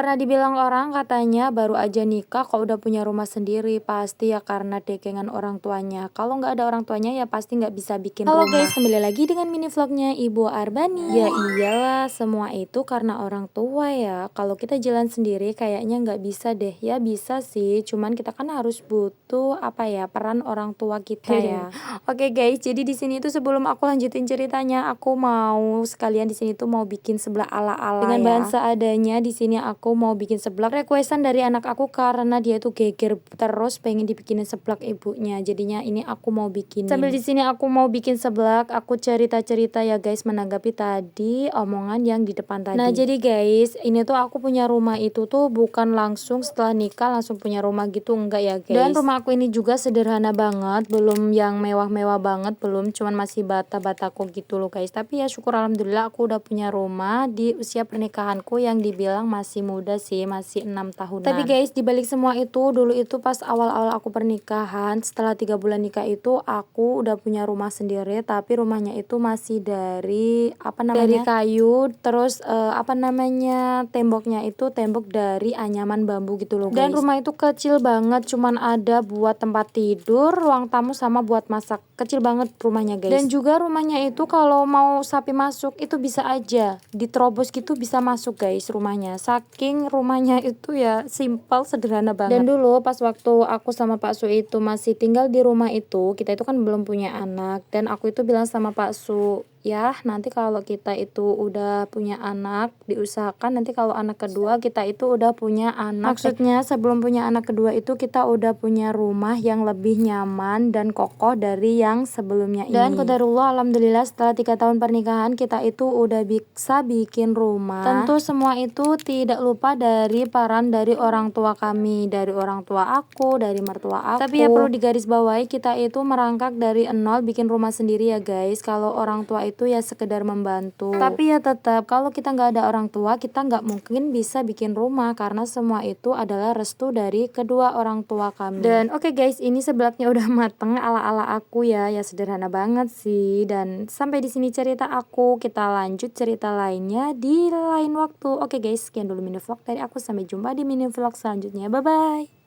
Pernah dibilang orang katanya baru aja nikah kok udah punya rumah sendiri, pasti ya karena dekengan orang tuanya. Kalau nggak ada orang tuanya ya pasti nggak bisa bikin Halo rumah. guys, kembali lagi dengan mini vlognya Ibu Arbani. Ya iyalah, semua itu karena orang tua ya. Kalau kita jalan sendiri kayaknya nggak bisa deh. Ya bisa sih, cuman kita kan harus butuh apa ya, peran orang tua kita ya. Oke guys, jadi di sini tuh sebelum aku lanjutin ceritanya, aku mau sekalian di sini tuh mau bikin seblak ala-ala dengan bahan seadanya. Di sini aku mau bikin seblak requestan dari anak aku karena dia tuh geger terus pengen dibikinin seblak ibunya. Jadinya ini aku mau bikin. Sambil di sini aku mau bikin seblak, aku cerita-cerita ya guys menanggapi tadi omongan yang di depan tadi. Nah, jadi guys, ini tuh aku punya rumah itu tuh bukan langsung setelah nikah langsung punya rumah gitu, enggak ya guys. Dan rumah aku ini juga sederhana banget, belum yang mewah-mewah banget, belum, cuman masih bata-bataku gitu loh guys. Tapi ya syukur alhamdulillah aku udah punya rumah di usia pernikahanku yang dibilang masih muda sih, masih 6 tahunan. Tapi guys, dibalik semua itu, dulu itu pas awal-awal aku pernikahan, setelah 3 bulan nikah itu aku udah punya rumah sendiri, tapi rumahnya itu masih dari apa namanya? Dari kayu, terus apa namanya? Temboknya itu tembok dari anyaman bambu gitu loh guys. Dan rumah itu kecil banget, cuman ada buat tempat tidur, ruang tamu sama buat masak. Kecil banget rumahnya guys. Dan juga rumahnya itu kalau mau sapi masuk itu bisa aja diterobos gitu, bisa masuk guys rumahnya. Saking rumahnya itu ya simple, sederhana banget. Dan dulu pas waktu aku sama Pak Su itu masih tinggal di rumah itu, kita itu kan belum punya anak, dan aku itu bilang sama Pak Su, ya nanti kalau kita itu udah punya anak, diusahakan nanti kalau anak kedua kita itu udah punya anak. Maksudnya sebelum punya anak kedua itu kita udah punya rumah yang lebih nyaman dan kokoh dari yang sebelumnya ini. Dan qadarullah alhamdulillah setelah 3 tahun pernikahan kita itu udah bisa bikin rumah. Tentu semua itu tidak lupa dari peran dari orang tua kami, dari orang tua aku, dari mertua aku. Tapi ya perlu digarisbawahi, kita itu merangkak dari nol bikin rumah sendiri ya guys. Kalau orang tua itu ya sekedar membantu, tapi ya tetap kalau kita nggak ada orang tua kita nggak mungkin bisa bikin rumah karena semua itu adalah restu dari kedua orang tua kami. Dan oke guys, ini seblaknya udah mateng ala-ala aku ya, ya sederhana banget sih. Dan sampai di sini cerita aku, kita lanjut cerita lainnya di lain waktu. Oke guys, sekian dulu mini vlog dari aku, sampai jumpa di mini vlog selanjutnya, bye bye.